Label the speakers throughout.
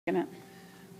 Speaker 1: It.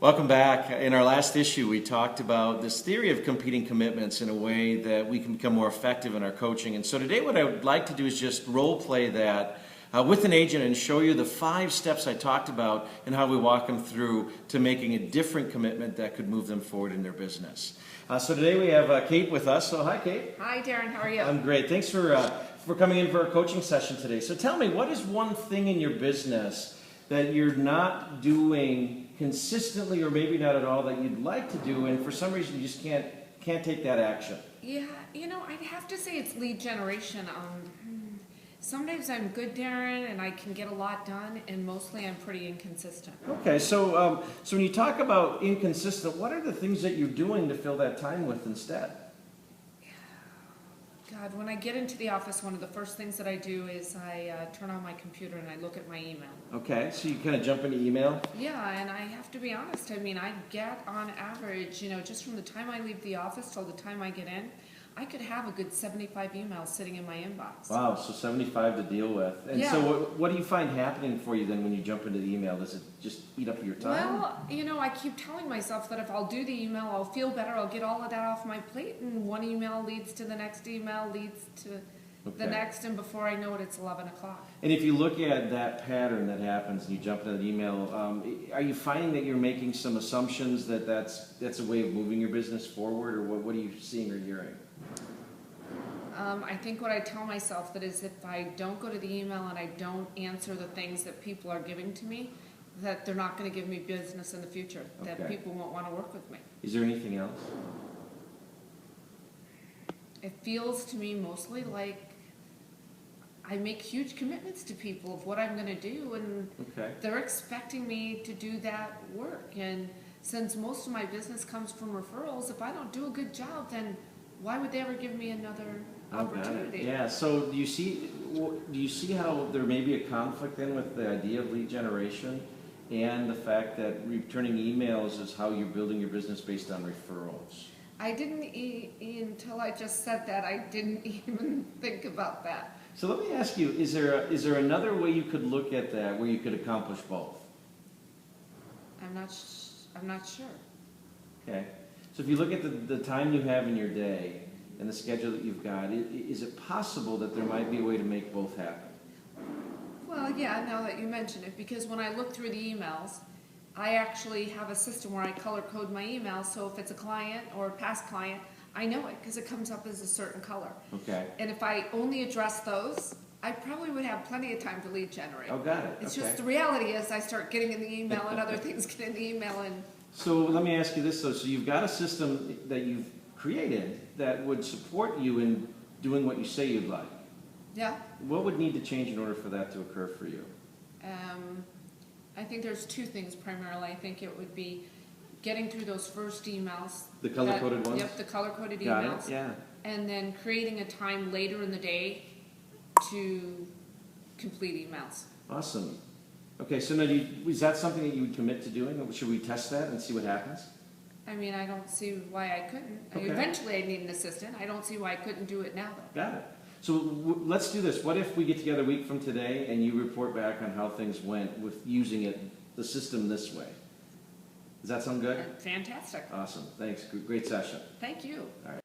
Speaker 2: Welcome back. In our last issue, we talked about this theory of competing commitments in a way that we can become more effective in our coaching. And so today what I would like to do is just role play that with an agent and show you the 5 steps I talked about and how we walk them through to making a different commitment that could move them forward in their business. So today we have Kate with us. So hi, Kate.
Speaker 3: Hi, Darren. How are you?
Speaker 2: I'm great. Thanks for coming in for our coaching session today. So tell me, what is one thing in your business that you're not doing consistently or maybe not at all that you'd like to do, and for some reason you just can't take that action?
Speaker 3: Yeah, I'd have to say it's lead generation. Sometimes I'm good, Darren, and I can get a lot done, and mostly I'm pretty inconsistent.
Speaker 2: Okay, so when you talk about inconsistent, what are the things that you're doing to fill that time with instead?
Speaker 3: God, when I get into the office, one of the first things that I do is I turn on my computer and I look at my email.
Speaker 2: Okay, so you kind of jump into email?
Speaker 3: Yeah, and I have to be honest. I mean, I get on average, just from the time I leave the office till the time I get in, I could have a good 75 emails sitting in my inbox.
Speaker 2: Wow, so 75 to deal with. And
Speaker 3: yeah.
Speaker 2: So what do you find happening for you then when you jump into the email? Does it just eat up your time?
Speaker 3: Well, I keep telling myself that if I'll do the email, I'll feel better, I'll get all of that off my plate, and one email leads to the next email, leads to the next, and before I know it, it's 11 o'clock.
Speaker 2: And if you look at that pattern that happens and you jump into the email, are you finding that you're making some assumptions that that's a way of moving your business forward, or what are you seeing or hearing?
Speaker 3: I think what I tell myself that is if I don't go to the email and I don't answer the things that people are giving to me, that they're not going to give me business in the future, that people won't want to work with me.
Speaker 2: Is there anything else?
Speaker 3: It feels to me mostly like I make huge commitments to people of what I'm going to do, and they're expecting me to do that work. And since most of my business comes from referrals, if I don't do a good job, then why would they ever give me another opportunity?
Speaker 2: Yeah. So do you see how there may be a conflict then with the idea of lead generation and the fact that returning emails is how you're building your business based on referrals?
Speaker 3: I didn't until I just said that. I didn't even think about that.
Speaker 2: So let me ask you: is there another way you could look at that where you could accomplish both?
Speaker 3: I'm not sure.
Speaker 2: Okay. So if you look at the time you have in your day and the schedule that you've got, is it possible that there might be a way to make both happen?
Speaker 3: Well, yeah, now that you mention it, because when I look through the emails, I actually have a system where I color code my emails, so if it's a client or a past client, I know it because it comes up as a certain color.
Speaker 2: Okay.
Speaker 3: And if I only address those, I probably would have plenty of time to lead generate.
Speaker 2: Oh, got it.
Speaker 3: It's just the reality is I start getting in the email and other things get in the email and...
Speaker 2: So let me ask you this though. So you've got a system that you've created that would support you in doing what you say you'd like.
Speaker 3: Yeah.
Speaker 2: What would need to change in order for that to occur for you?
Speaker 3: I think there's 2 things primarily. I think it would be getting through those first emails.
Speaker 2: The color-coded ones?
Speaker 3: Yep, the color-coded emails.
Speaker 2: Got it, yeah.
Speaker 3: And then creating a time later in the day to complete emails.
Speaker 2: Awesome. Okay, so now is that something that you would commit to doing? Should we test that and see what happens?
Speaker 3: I mean, I don't see why I couldn't.
Speaker 2: Okay.
Speaker 3: Eventually I'd need an assistant. I don't see why I couldn't do it now, though.
Speaker 2: Got it. So let's do this. What if we get together a week from today and you report back on how things went with using the system this way? Does that sound good?
Speaker 3: Fantastic.
Speaker 2: Awesome. Thanks. Great session.
Speaker 3: Thank you.
Speaker 2: All right.